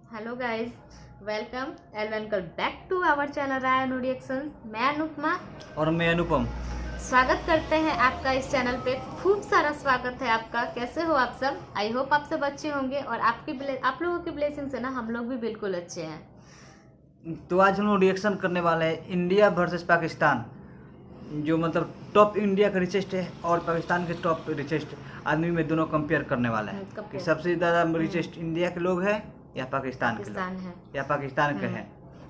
Hello guys, welcome back to our channel Ryan reaction. मैं अनुपमा और मैं अनुपम। स्वागत करते हैं आपका इस चैनल पे। खूब सारा स्वागत है आपका। कैसे हो आप सब? आई होप आप सब अच्छे होंगे और आप लोगों की ब्लेसिंग से ना हम लोग भी बिल्कुल अच्छे हैं। तो आज हम लोग रिएक्शन करने वाले हैं इंडिया वर्सेस पाकिस्तान, जो मतलब टॉप इंडिया का रिचेस्ट है और पाकिस्तान के टॉप रिचेस्ट आदमी में दोनों कंपेयर करने वाला है कि सबसे ज़्यादा रिचेस्ट इंडिया के लोग हैं या पाकिस्तान के लोग है या पाकिस्तान के हैं।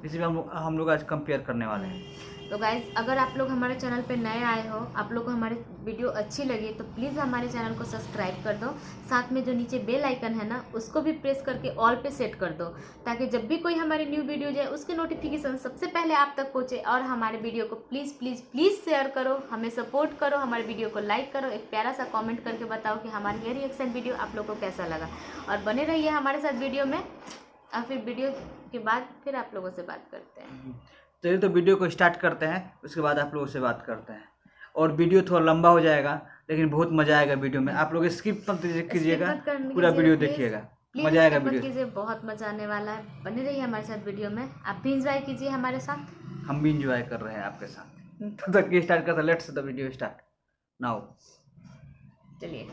इसी में हम लोग आज कंपेयर करने वाले हैं। तो गाइज, अगर आप लोग हमारे चैनल पे नए आए हो, आप लोग को हमारी वीडियो अच्छी लगी तो प्लीज़ हमारे चैनल को सब्सक्राइब कर दो। साथ में जो नीचे बेल आइकन है ना, उसको भी प्रेस करके ऑल पे सेट कर दो, ताकि जब भी कोई हमारी न्यू वीडियो जाए उसके नोटिफिकेशन सबसे पहले आप तक पहुँचे। और हमारे वीडियो को प्लीज़ प्लीज़ प्लीज़ शेयर करो, हमें सपोर्ट करो, हमारे वीडियो को लाइक करो, एक प्यारा सा कॉमेंट करके बताओ कि हमारी ये रिएक्शन वीडियो आप लोग को कैसा लगा। और बने रहिए हमारे साथ वीडियो में। और फिर वीडियो के बाद फिर आप लोगों से बात करते हैं। चलिए तो वीडियो को स्टार्ट करते हैं, उसके बाद आप लोगों से बात करते हैं। और वीडियो थोड़ा लंबा हो जाएगा लेकिन बहुत मजा आएगा वीडियो में। आप लोग स्किप मत कीजिएगा, पूरा वीडियो देखिएगा, मजा आएगा वीडियो। कीजिए, बहुत मजा आने वाला है। बने रहिए हमारे साथ वीडियो में, आप भी इंजॉय कीजिए हमारे साथ। हम भी इंजॉय कर रहे हैं आपके साथ। तो तक स्टार्ट करते हैं। Let's the video start now. चलिए।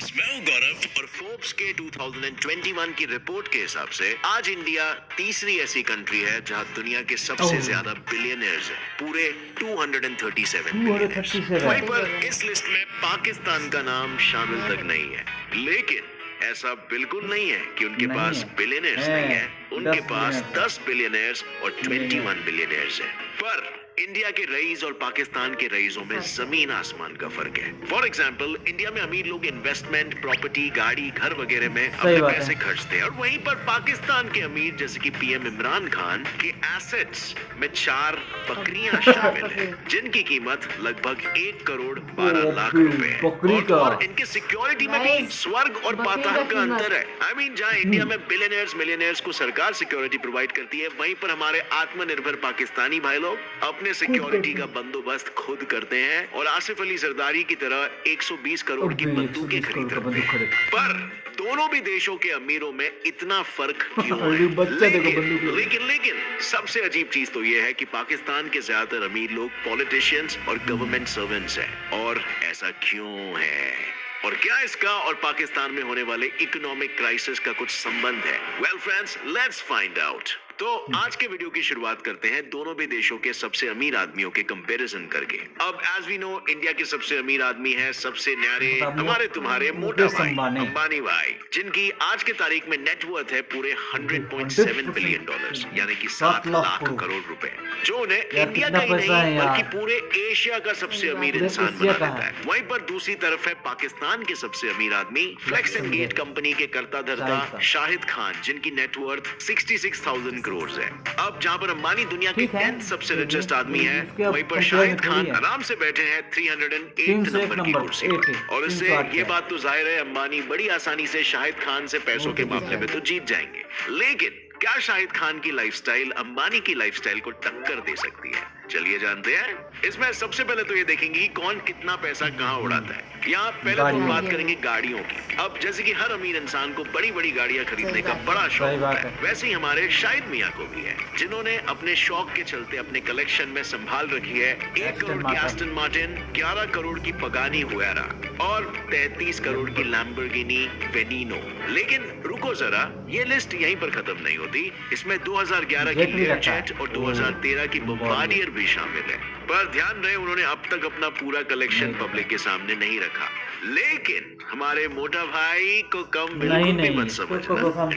मैं हूं गौरव और फोर्ब्स के 2021 की रिपोर्ट के हिसाब से आज इंडिया तीसरी ऐसी कंट्री है जहां दुनिया के सबसे ज्यादा बिलियनर्स हैं, पूरे 237 बिलियनर्स। वहीं पर इस लिस्ट में पाकिस्तान का नाम शामिल तक नहीं है। लेकिन ऐसा बिल्कुल नहीं है कि उनके पास बिलियनर्स नहीं है। उनके पास 10 बिलियनर्स और 21 बिलियनर्स है। पर इंडिया के रईस और पाकिस्तान के रईसों में जमीन आसमान का फर्क है। फॉर एग्जाम्पल, इंडिया में अमीर लोग इन्वेस्टमेंट, प्रॉपर्टी, गाड़ी, घर वगैरह में अपने पैसे खर्चते हैं, और वहीं पर पाकिस्तान के अमीर जैसे कि पीएम इमरान खान के एसेट्स में 4 बकरियां शामिल हैं, जिनकी कीमत लगभग 1 करोड़ 12 लाख रुपए है। और इनके सिक्योरिटी में भी स्वर्ग और पाताल का अंतर है। आई मीन, जहाँ इंडिया में बिलियनर्स मिलियनर्स को सरकार सिक्योरिटी प्रोवाइड करती है, वहीं पर हमारे आत्मनिर्भर पाकिस्तानी भाई लोग अपने सिक्योरिटी का बंदोबस्त खुद करते हैं और आसिफ अली जरदारी की तरह 120 करोड़ की बंदूकें खरीदते हैं। पर दोनों भी देशों के अमीरों में इतना फर्क क्यों है? लेकिन सबसे अजीब चीज तो यह है कि पाकिस्तान के ज्यादातर अमीर लोग पॉलिटिशियंस और गवर्नमेंट सर्वेंट्स हैं। और ऐसा क्यों है? और क्या इसका और पाकिस्तान में होने वाले इकोनॉमिक क्राइसिस का कुछ संबंध है? Well friends, let's find out. तो आज के वीडियो की शुरुआत करते हैं दोनों भी देशों के सबसे अमीर आदमियों के कंपैरिजन करके। अब एज वी नो, इंडिया के सबसे अमीर आदमी है सबसे न्यारे हमारे तुम्हारे मोटा भाई अंबानी भाई, जिनकी आज के तारीख में नेटवर्थ है पूरे 100.7 बिलियन डॉलर्स, यानी कि 7 लाख करोड़ रुपए, जो उन्हें इंडिया का ही नहीं बल्कि पूरे एशिया का सबसे अमीर इंसान बना देता है। वहीं पर दूसरी तरफ है पाकिस्तान के सबसे अमीर आदमी, फ्लेक्स एंड गेट कंपनी के कर्ता धर्ता शाहिद खान, जिनकी नेटवर्थ 66,000 करोड़ है। अब जहां पर अंबानी दुनिया के 10th सबसे रिचेस्ट आदमी है, वहीं पर शाहिद खान आराम से बैठे हैं 308 नंबर की कुर्सी पर। और इससे ये बात तो जाहिर है, अंबानी बड़ी आसानी से शाहिद खान से पैसों के मामले में तो जीत जाएंगे। लेकिन क्या शाहिद खान की लाइफस्टाइल अंबानी की लाइफस्टाइल को टक्कर दे सकती है? चलिए जानते हैं। इसमें सबसे पहले तो ये देखेंगे कि कौन कितना पैसा कहाँ उड़ाता है। यहाँ पहले तो हम बात करेंगे गाड़ियों की। अब जैसे कि हर अमीर इंसान को बड़ी बड़ी गाड़ियां खरीदने का बड़ा शौक होता है, वैसे ही हमारे शाहिद मियाँ को भी है, जिन्होंने अपने शौक के चलते अपने कलेक्शन में संभाल रखी है 1 करोड़ की एस्टन मार्टिन, 11 करोड़ की पगानी हुएरा और 33 करोड़ की लैम्बोर्गिनी वेनिनो। लेकिन रुको जरा, ये लिस्ट यहीं पर खत्म नहीं होती। इसमें 2011 की लेयरजेट और 2013 की बम्बार्डियर भी शामिल है। पर ध्यान रहे, उन्होंने अब तक अपना पूरा कलेक्शन पब्लिक के सामने नहीं रखा। लेकिन हमारे मोटा भाई को कम बिल्कुल भी मत समझना।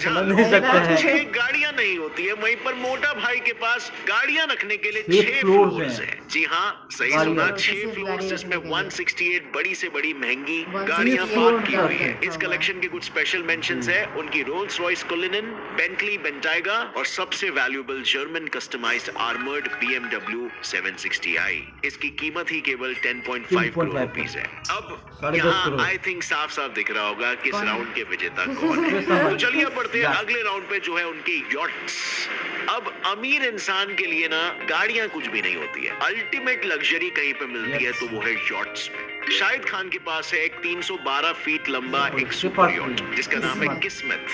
6 गाड़ियां नहीं होती है, वहीं पर मोटा भाई के पास गाड़ियां रखने के लिए 6 फ्लोर्स हैं। जी हाँ, सही सुना, 6 फ्लोर्स, जिसमें 168 बड़ी से बड़ी महंगी गाड़ियां पार्क की हुई है। इस कलेक्शन के कुछ स्पेशल मेंशंस है उनकी Rolls Royce Cullinan, Bentley Bentayga और सबसे valuable German customized armoured BMW 760i। इसकी कीमत ही केवल 10.5 करोड़ रुपीस है। अब यहाँ आई थिंक साफ साफ दिख रहा होगा कि इस राउंड के विजेता कौन है। तो चलिए बढ़ते हैं अगले राउंड पे, जो है उनके यॉट्स। अब अमीर इंसान के लिए ना गाड़ियां कुछ भी नहीं होती है, अल्टीमेट लग्जरी कहीं पे मिलती है तो वो है यॉट्स में। शाहिद खान के पास है एक 312 फीट लंबा एक सुपर यॉट जिसका नाम है किस्मत,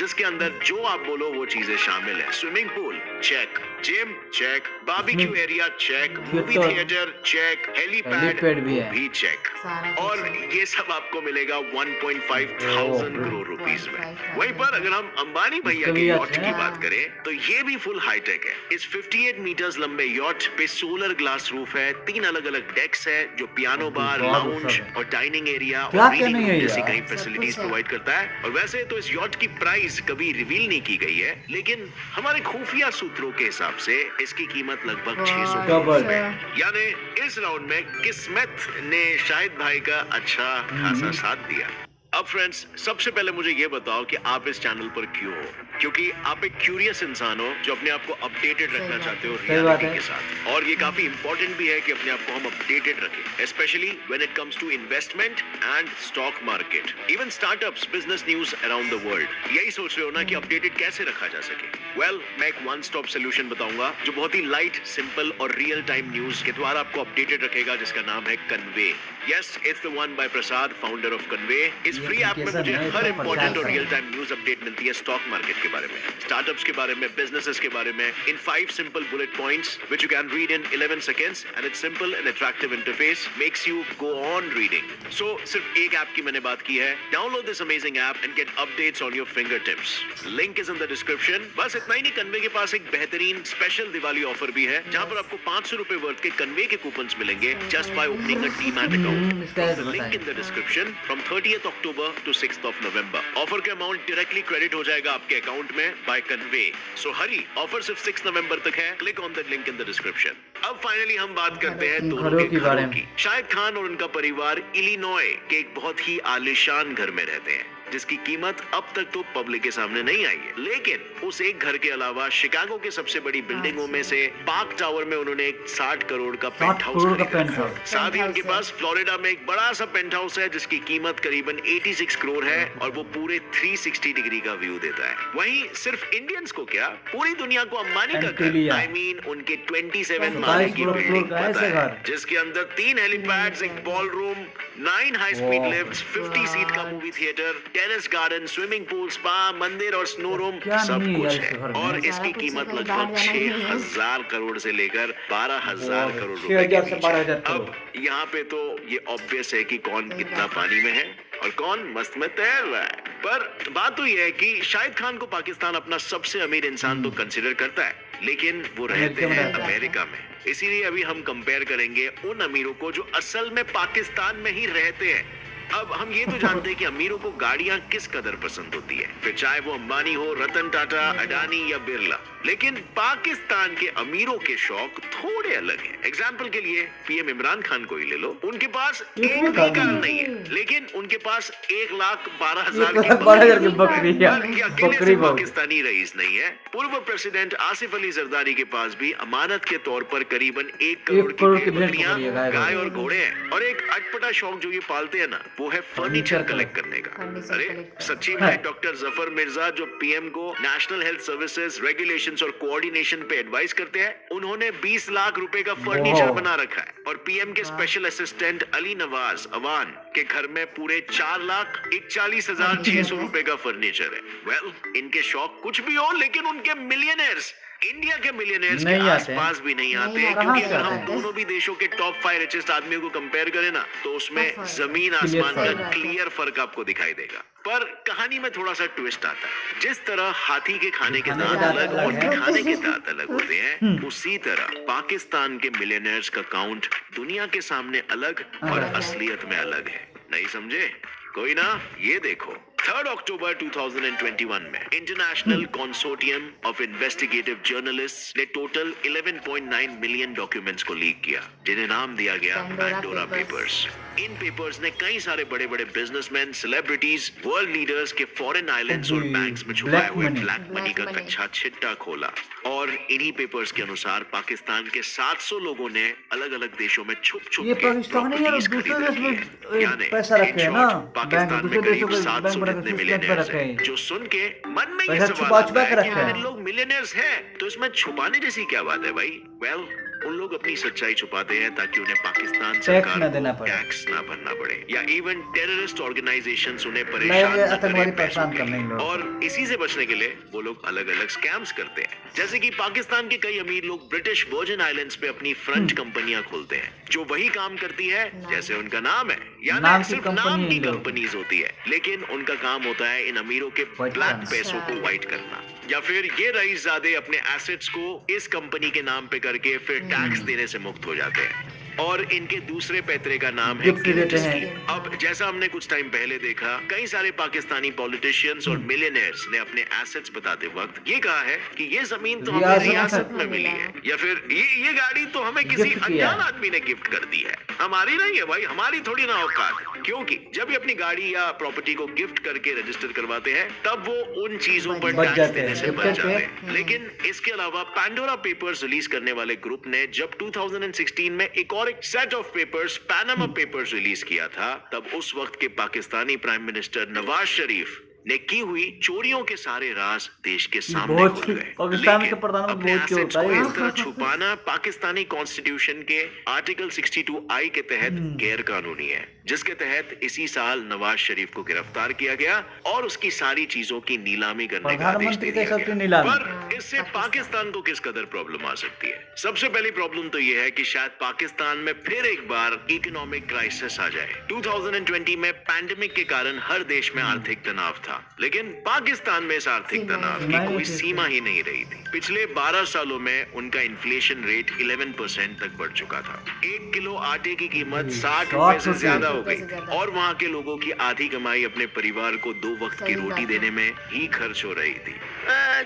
जिसके अंदर जो आप बोलो वो चीजें शामिल है। Swimming pool check, gym check, barbecue area check, movie theatre check, helipad भी है। भी चेक। सारा और कुछ ये सब आपको मिलेगा 1.5 थाउजेंड करोड़ रुपीस में। वहीं पर अगर हम अंबानी भैया इसका के भी यॉट अच्छा की है। बात करें तो ये भी फुल हाईटेक है। इस 58 मीटर्स लंबे यॉट पे सोलर ग्लास रूफ है, 3 अलग अलग डेक्स है जो पियानो बार, बहुत लाउंज अच्छा है। और डाइनिंग एरिया क्या और रीडिंग कहने रूम है जैसी यार? कई सब फैसिलिटीज कुछ है। प्रोवाइड करता है। और वैसे तो इस यॉट की प्राइस कभी रिवील नहीं की गई है, लेकिन हमारे खुफिया सूत्रों के हिसाब से इसकी कीमत लगभग 600 बहुत करोड़ डबल। रुपए है। यानी इस राउंड में किस्मत ने शाहिद भाई का अच्छा खासा साथ दिया। अब फ्रेंड्स, सबसे पहले मुझे ये बताओ कि आप इस चैनल पर क्यों हो? क्योंकि आप एक क्यूरियस इंसान हो जो अपने आप को अपडेटेड रखना चाहते हो सही बात रियलिटी है। के साथ। और ये काफी इंपॉर्टेंट भी है कि अपने आप को हम अपडेटेड रखें, specially when it comes to investment and stock market, even startups, business news around the world. यही सोच रहे हो ना कि अपडेटेड कैसे रखा जा सके? वेल, मैं एक वन स्टॉप सोल्यूशन बताऊंगा जो बहुत ही लाइट, सिंपल और रियल टाइम न्यूज के द्वारा आपको अपडेटेड रखेगा, जिसका नाम है convey. Yes, it's the one by Prasad, founder of convey. इस ये फ्री ऐप में application मुझे है, हर इसका इंपॉर्टेंट और प्रचार रियल टाइम न्यूज अपडेट मिलती है स्टॉक मार्केट के बारे में, स्टार्टअप्स के बारे में, बिजनेसेस के बारे में, in 5 simple bullet points which you can read in 11 seconds and it's simple and attractive interface makes you go on reading. So सिर्फ एक ऐप की मैंने बात की है। Download this amazing app and get updates on your fingertips. Link is in the description. बस इतना ही नहीं, कन्वे के पास एक बेहतरीन स्पेशल दिवाली ऑफर भी है जहां पर आपको 500 रुपए वर्थ के कन्वे के कूपन्स मिलेंगे just by opening a demat account. इसका link in the description from 30th October to 6th of November। Offer के अमाउंट डायरेक्टली क्रेडिट हो जाएगा आपके अकाउंट में बाय कन्वे। सो हरी, ऑफर सिर्फ 6 नवंबर तक है। Click on the link in the description. अब फाइनली हम बात करते हैं दोनों घरों के के बारे घरों में। की। शाहिद खान और उनका परिवार इलिनॉय के एक बहुत ही आलीशान घर में रहते हैं जिसकी कीमत अब तक तो पब्लिक के सामने नहीं आई है। लेकिन उस एक घर के अलावा शिकागो के सबसे बड़ी बिल्डिंगों में से पार्क टावर में उन्होंने एक 60 करोड़ का पेंट हाउस 60 करोड़ का खरीदा है। Penthouse. साथ ही पेंट उनके हाउस है। पास फ्लोरिडा में एक बड़ा सा पेंट हाउस है जिसकी कीमत करीबन 86 करोड़ है और वो पूरे 360 डिग्री का व्यू देता है। वहीं सिर्फ इंडियंस को क्या, पूरी दुनिया को अंबानी का घर, एंटीलिया। आई मीन उनके 27 27 माले की फ्लोर बिल्डिंग का ऐसे पता है, घर। जिसके अंदर 3 हेलीपैड्स, एक बॉल रूम, 9 हाई स्पीड वाह। लिफ्ट्स, 50 सीट का movie theatre, tennis garden, swimming pool, spa, मंदिर और स्नो रूम क्या सब नहीं है कुछ इस है। घर में? और सारा इसकी कुछ कीमत है, लगभग बाहर जाना नहीं है। 6,000 करोड़ से लेकर 12,000 वाह, करोड़ 6,000 रुपए के से बीच 12,000 है। करोड़। अब यहाँ पे तो ये ऑब्वियस है कि कौन सही कितना बात। पानी में है और कौन मस्त में तैर रहा है। पर बात तो ये है कि शाहिद खान को पाकिस्तान अपना सबसे अमीर इंसान तो कंसिडर करता है, लेकिन वो रहते अमेरिका में हैं रहता है। अमेरिका में। इसीलिए अभी हम कंपेयर करेंगे उन अमीरों को जो असल में पाकिस्तान में ही रहते हैं। अब हम ये तो जानते हैं कि अमीरों को गाड़ियां किस कदर पसंद होती है, फिर चाहे वो अंबानी हो, रतन टाटा, अडानी या बिरला। लेकिन पाकिस्तान के अमीरों के शौक थोड़े अलग हैं। एग्जाम्पल के लिए पीएम इमरान खान को ही ले लो। उनके पास एक भी कार नहीं है, लेकिन उनके पास 1,12,000 की 1,12,000 की बकरी है। पर ये अकेले बकरी से बहुत। पाकिस्तानी रईस नहीं है। पूर्व प्रेसिडेंट आसिफ अली जरदारी के पास भी अमानत के तौर पर करीबन 1 करोड़ 1 करोड़ की की भेड़ बकरियां, बकरी है, गाय गाय बकरी। और घोड़े हैं। और एक अटपटा शौक जो ये पालते हैं ना, वो है फर्नीचर फर्नीचर कलेक्ट करने का। फर्नीचर अरे कलेक्ट करना। सच्ची में डॉक्टर जफर मिर्जा जो पीएम को नेशनल हेल्थ सर्विसेज, रेगुलेशंस और कोऑर्डिनेशन पे एडवाइस करते हैं, उन्होंने 20 लाख रुपए का फर्नीचर वाह। बना रखा है। और पीएम के स्पेशल असिस्टेंट अली नवाज अवान के घर में पूरे 4,41,600 रुपए का फर्नीचर है। वेल, इनके शौक कुछ भी हो, लेकिन उनके मिलियनेयर्स, इंडिया के मिलियनेयर्स के नहीं आते आसपास भी नहीं आते नहीं हैं। आते। क्योंकि कहाँ से अगर हम आते हैं? दोनों भी देशों के टॉप 5 रिचेस्ट आदमियों को कंपेयर करें ना, तो उसमें तो फर्क। जमीन आसमान फर्क का है। क्लियर फर्क आपको दिखाई देगा। पर कहानी में थोड़ा सा ट्विस्ट आता है। जिस तरह हाथी के खाने के खाने के दांत दांत अलग अलग और हैं। दिखाने के दांत अलग होते हैं, उसी तरह पाकिस्तान के मिलियनेयर्स का काउंट दुनिया के सामने अलग और अलग है। असलियत में अलग है। नहीं समझे? कोई ना, ये देखो। 3 अक्टूबर 2021 में international consortium of investigative journalists ने टोटल 11.9 मिलियन डॉक्यूमेंट्स को लीक किया, जिन्हें नाम दिया गया पैंडोरा पेपर्स। इन पेपर्स ने कई सारे बड़े बड़े बिजनेसमैन, सेलिब्रिटीज, वर्ल्ड लीडर्स के फॉरेन आइलैंड्स और बैंक्स में छुपाए हुए ब्लैक मनी का Black money। कच्चा छिट्टा खोला। और इन्हीं पेपर्स के अनुसार पाकिस्तान के 700 लोगों ने अलग अलग देशों में छुप छुप ये के पाकिस्तानी है, properties दूसरे खरीद देश रखी में है। यानी पैसा रखे in हैं ना, short, पाकिस्तान में दूसरे करीब देशों के 700 बैंक बड़ा जितने किस मिलियनेयर्स रखे हैं, हैं। जो सुन के मन में ये पैसा सवाल छुपा आता छुपा है के कि रखे हैं। अगर लोग मिलियनेयर्स हैं तो इसमें छुपाने जैसी क्या बात है भाई? वेल, उन लोग अपनी सच्चाई छुपाते हैं ताकि उन्हें पाकिस्तान टैक्स सरकार ना देना को पड़े। टैक्स ना भरना पड़े, या इवन टेररिस्ट ऑर्गेनाइजेशंस उन्हें नहीं, परेशान ये न आतंकवादी करें पैसों परेशान के करने लिए। इन लोगों को। और इसी से बचने के लिए वो लोग अलग अलग स्कैम्स करते हैं। जैसे कि पाकिस्तान के कई अमीर लोग ब्रिटिश वर्जिन आइलैंड्स पे अपनी फ्रेंच कंपनियां खोलते हैं जो वही काम करती है जैसे उनका नाम है, नाम यानी की सिर्फ कंपनी नाम है की इन लोगों की। कंपनीज होती है, लेकिन उनका काम होता है इन अमीरों के White ब्लैक करना। पैसों को व्हाइट करना। या फिर ये रईसजादे अपने एसेट्स को इस कंपनी के नाम पे करके फिर टैक्स देने से मुक्त हो जाते हैं। और इनके दूसरे पैतरे का नाम है गिफ्ट गिफ्ट देते हैं। स्कीम। अब जैसा हमने कुछ टाइम पहले देखा, कई सारे पाकिस्तानी पॉलिटिशियंस और मिलियनेयर्स ने अपने एसेट्स बताते वक्त ये कहा है कि ये जमीन तो हमें रियासत रियासत में में मिली मिला है, या फिर ये गाड़ी तो हमें किसी गिफ्ट किया अनजान है। आदमी ने गिफ्ट कर दी है, हमारी नहीं है भाई, हमारी थोड़ी ना औकात। क्योंकि जब ये अपनी गाड़ी या प्रॉपर्टी को गिफ्ट करके रजिस्टर करवाते हैं तब वो उन चीजों पर बच टैक्स जाते देने हैं। से जब बच तक जाते है। हैं। लेकिन इसके अलावा पैंडोरा पेपर्स रिलीज करने वाले ग्रुप ने जब 2016 में एक set of papers Panama papers release किया था, तब उस वक्त के पाकिस्तानी प्राइम मिनिस्टर नवाज शरीफ ने की हुई चोरियों के सारे राज देश के सामने बहुत खुल गए। पाकिस्तान के लेकिन प्रधानमंत्री अपने बहुत चोर assets था को ये। इस तरह छुपाना पाकिस्तानी कॉन्स्टिट्यूशन के आर्टिकल 62I के तहत गैर कानूनी है, जिसके तहत इसी साल नवाज शरीफ को गिरफ्तार किया गया और उसकी सारी चीजों की नीलामी करने का आदेश प्रधानमंत्री दे दिया के सबसे गया। नीलामी। पर इससे पाकिस्तान को किस कदर प्रॉब्लम आ सकती है? सबसे पहली प्रॉब्लम तो ये है कि शायद पाकिस्तान में फिर एक बार इकोनॉमिक क्राइसिस आ जाए। 2020 में पैंडेमिक के कारण हर देश में आर्थिक तनाव था, लेकिन पाकिस्तान में इस आर्थिक तनाव की कोई सीमा ही नहीं रही थी। पिछले 12 सालों में उनका इन्फ्लेशन रेट 11% तक बढ़ चुका था। 1 किलो आटे की कीमत 60 रुपए से ज्यादा हो गई और वहाँ के लोगों की आधी कमाई अपने परिवार को 2 वक्त की सही रोटी बात है। देने में ही खर्च हो रही थी।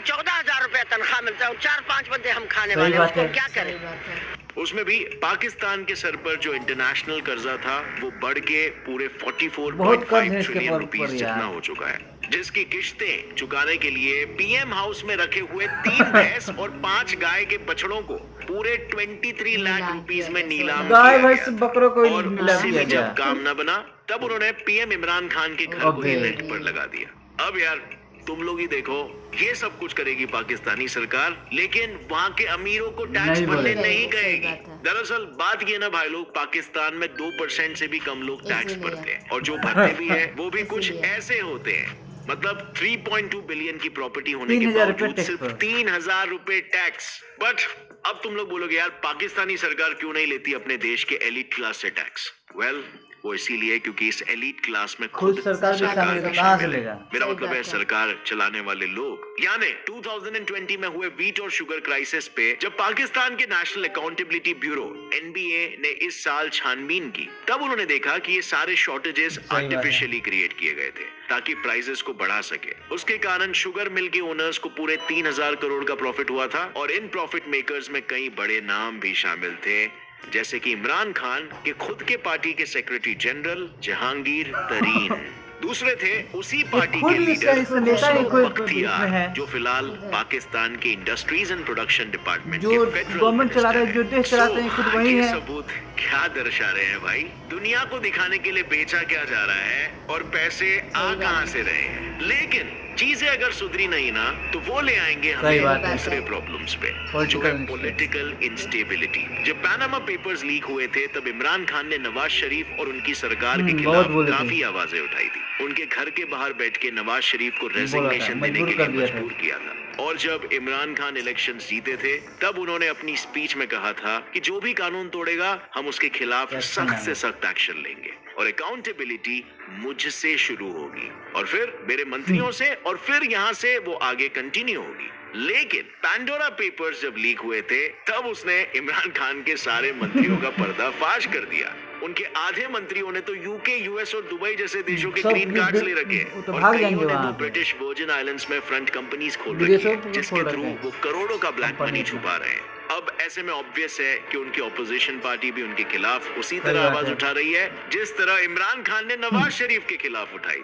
14,000 रुपया तनख्वाह मिलता है, 4-5 बंदे हम खाने सही वाले, बात उसको है। क्या सही करें? बात है। उसमें भी पाकिस्तान के सर पर जो इंटरनेशनल कर्जा था वो बढ़ के पूरे बहुत कर्ज 44.5 है इसके ट्रिलियन पर रुपीस यार। जितना हो चुका है, जिसकी किश्तें चुकाने के लिए पीएम हाउस में रखे हुए 3 भैंस और 5 गाय के बछड़ों को पूरे 23 लाख नीलाम रुपीस किया में गया। नीलाम गाय किया भैंस गया। बकरों को और नीलाम उसी किया में गया। जब काम न बना तब उन्होंने पीएम इमरान खान के घर को ही अबे। रेंट पर लगा दिया। अब यार तुम लोग ही देखो, ये सब कुछ करेगी पाकिस्तानी सरकार, लेकिन वहाँ के अमीरों को टैक्स नहीं भरने बोलेगी। नहीं सही कहेगी। बात है। दरअसल बात ये ना भाई लोग, पाकिस्तान में 2% से भी कम लोग टैक्स इसीलिए। भरते हैं और जो भरते भी है वो भी कुछ इसीलिए। ऐसे होते हैं, मतलब 3.2 बिलियन की प्रॉपर्टी होने के 3,000 रुपए बावजूद टैक्स सिर्फ पर। 3,000 रुपए टैक्स। बट अब तुम लोग बोलोगे यार पाकिस्तानी सरकार क्यों नहीं लेती अपने देश के एलिट क्लास से टैक्स? वेल वो इसीलिए क्योंकि इस एलिट क्लास में खुद सरकार भी शामिल है, कहाँ से शामिल है। लेगा? मेरा सही मतलब है बात है। सरकार चलाने वाले लोग। यानी 2020 में हुए व्हीट और शुगर क्राइसिस पे जब पाकिस्तान के नेशनल अकाउंटेबिलिटी ब्यूरो (NBA) ने इस साल छानबीन की, तब उन्होंने देखा कि ये सारे शॉर्टेजेस बात है। आर्टिफिशियली क्रिएट किए गए थे ताकि प्राइसेस को बढ़ा सके। उसके कारण शुगर मिल के ओनर्स को पूरे 3,000 करोड़ का प्रॉफिट हुआ था और इन प्रॉफिट मेकर्स में कई बड़े नाम भी शामिल थे, जैसे कि इमरान खान के खुद के पार्टी के सेक्रेटरी जनरल जहांगीर तरीन। दूसरे थे उसी पार्टी खुद के भी लीडर इसमें नेता ही खुशरो कोई बख्तियार, इसमें है। जो फिलहाल पाकिस्तान के इंडस्ट्रीज एंड प्रोडक्शन डिपार्टमेंट जो के फेडरल गवर्नमेंट चला रहे हैं, जो देश चलाते हैं, खुद वही ये है। सबूत क्या दर्शा रहे हैं भाई? दुनिया को दिखाने के लिए बेचा क्या जा रहा है और पैसे आ कहां से रहे हैं? लेकिन चीजें अगर सुधरी नहीं ना तो वो ले आएंगे सही बात हमें है। दूसरे प्रॉब्लम्स पे, जो Political है instability। Political instability. जब पैनामा पेपर्स लीक हुए थे तब इमरान खान ने नवाज शरीफ और उनकी सरकार के बहुत खिलाफ बोले थे। काफी आवाजें उठाई थी। उनके घर के बाहर बैठ के नवाज शरीफ को बोला था, रेजिग्नेशन देने मजबूर के कर लिए दिया था। मजबूर किया था। और जब इमरान खान इलेक्शंस जीते थे तब उन्होंने अपनी स्पीच में कहा था कि जो भी कानून तोड़ेगा हम उसके खिलाफ Action सख्त लेंगे। से सख्त एक्शन लेंगे और अकाउंटेबिलिटी मुझसे शुरू होगी और फिर मेरे मंत्रियों से और फिर यहाँ से वो आगे कंटिन्यू होगी। लेकिन पैंडोरा पेपर्स जब लीक हुए थे तब उसने इमरान खान के सारे मंत्रियों का पर्दाफाश कर दिया। उनके आधे मंत्रियों ने तो यूके, यूएस और दुबई जैसे देशों के सब ग्रीन कार्ड्स ले रखे वो हैं तो और भाग कईयों जाएंगे ने वहाँ तो पे। ब्रिटिश वर्जिन आइलैंड्स में फ्रंट कंपनीज खोल रखी विदेशों है को जिसके खोल थ्रू रखे हैं। वो करोड़ों का ब्लैक कंपनी मनी को। छुपा रहे हैं। अब ऐसे में ऑब्वियस है कि उनकी ऑपोजिशन पार्टी भी उनके खिलाफ उसी सही तरह बात आवाज है। उठा रही है जिस तरह इमरान खान ने नवाज शरीफ के खिलाफ उठाई।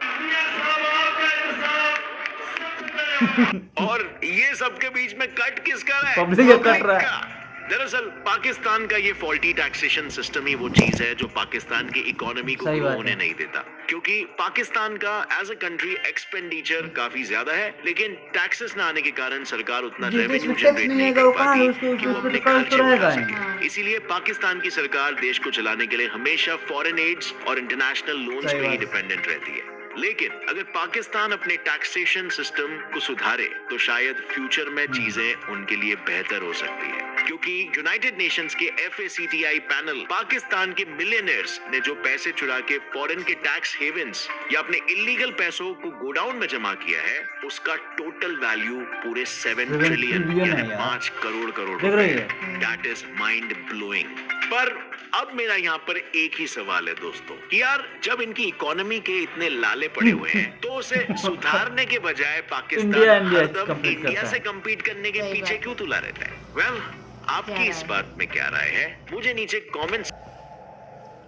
और ये सबके बीच में कट किसका है? Public का कट Public रहा है। का। दरअसल पाकिस्तान का ये फॉल्टी टैक्सेशन सिस्टम ही वो चीज है जो पाकिस्तान की इकोनॉमी को सही ग्रो बात होने है। नहीं देता। क्योंकि पाकिस्तान का एज अ कंट्री एक्सपेंडिचर काफी ज्यादा है, लेकिन टैक्सेस ना आने के कारण सरकार उतना जिस देश रेवेन्यू में टैक्स जनरेट नहीं नहीं आएगा कर वो कहाँ है, पाती उसको कि वो उसको अपने तो कर्ज तो खर्चे रहेगा बढ़ा ही। सके। इसीलिए पाकिस्तान की सरकार देश को चलाने के लिए हमेशा फॉरेन एड्स और इंटरनेशनल लोन्स सही पे ही बात। डिपेंडेंट रहती है। लेकिन अगर पाकिस्तान अपने टैक्सेशन सिस्टम को सुधारे तो शायद फ्यूचर में चीजें उनके लिए बेहतर हो सकती है, क्योंकि यूनाइटेड नेशंस के FACTI पैनल पाकिस्तान के मिलियनर्स ने जो पैसे चुरा के फॉरेन के टैक्स हेवंस या अपने इलीगल पैसों को गोडाउन में जमा किया है, उसका टोटल वैल्यू पूरे 7 ट्रिलियन ट्रिलियन है यानी यार। 5 करोड़ देख रही रुपए है। That is mind blowing. पर अब मेरा यहाँ पर एक ही सवाल है दोस्तों, कि यार जब इनकी इकोनॉमी के इतने लाले पड़े हुए हैं तो उसे सुधारने के बजाय पाकिस्तान इंडिया हरदम compete इंडिया करता से है। कम्पीट करने के सही पीछे बात। क्यों तुला रहता है? वेल, आपकी क्या इस राय बात में क्या राय है, मुझे नीचे कमेंट्स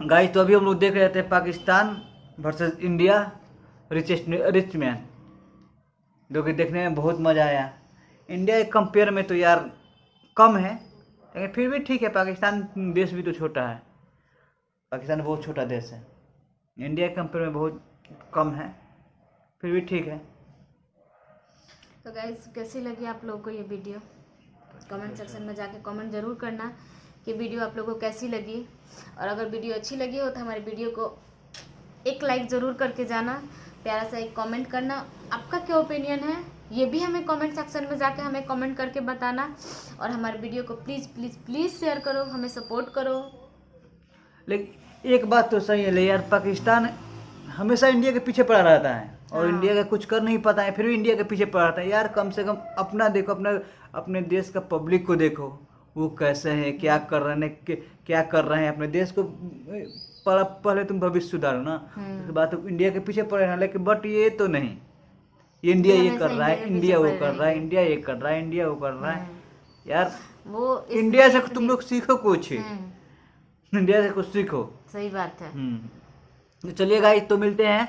गाइस तो अभी हम लोग देख रहे थे Pakistan versus India rich man, जो कि देखने में बहुत मज़ा आया। इंडिया के कंपेयर में तो यार कम है, लेकिन फिर भी ठीक है। पाकिस्तान देश भी तो छोटा है, पाकिस्तान बहुत छोटा देश है, इंडिया के कंपेयर में बहुत कम है, फिर भी ठीक है। तो गाइस कैसी लगी आप लोगों को ये वीडियो? कमेंट सेक्शन में जाके कमेंट ज़रूर करना कि वीडियो आप लोगों को कैसी लगी। और अगर वीडियो अच्छी लगी हो तो हमारे वीडियो को एक लाइक ज़रूर करके जाना, प्यारा सा एक कमेंट करना। आपका क्या ओपिनियन है ये भी हमें कमेंट सेक्शन में जाके हमें कमेंट करके बताना। और हमारे वीडियो को प्लीज़ प्लीज़ प्लीज़ शेयर करो, हमें सपोर्ट करो। लेकिन एक बात तो सही है ले यार, पाकिस्तान हमेशा इंडिया के पीछे पड़ा रहता है और हाँ। इंडिया का कुछ कर नहीं पाता है, फिर भी इंडिया के पीछे पड़ा रहता है। यार कम से कम अपना देखो, अपने देश का पब्लिक को देखो, वो कैसे है, क्या कर रहे हैं, क्या कर रहे हैं अपने देश को। पहले तुम भविष्य सुधारो ना, उसके बाद तो इंडिया के पीछे पड़े हैं। लेकिन बट ये तो नहीं, ये इंडिया ये कर रहा है, इंडिया वो कर रहा है, इंडिया ये कर रहा है, इंडिया वो कर रहा है। यार वो इंडिया से तुम लोग सीखो कुछ, हम्म, इंडिया से कुछ सीखो। सही बात है। तो चलिए गाइस, तो मिलते हैं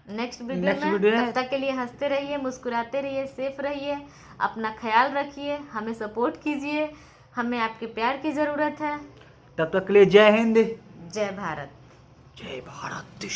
नेक्स्ट Next वीडियो वीडियो में। है। तब तक के लिए हंसते रहिए, मुस्कुराते रहिए, सेफ रहिए, अपना ख्याल रखिए, हमें सपोर्ट कीजिए, हमें आपके प्यार की ज़रूरत है। तब तक के लिए जय हिंद, जय भारत। जय भारत।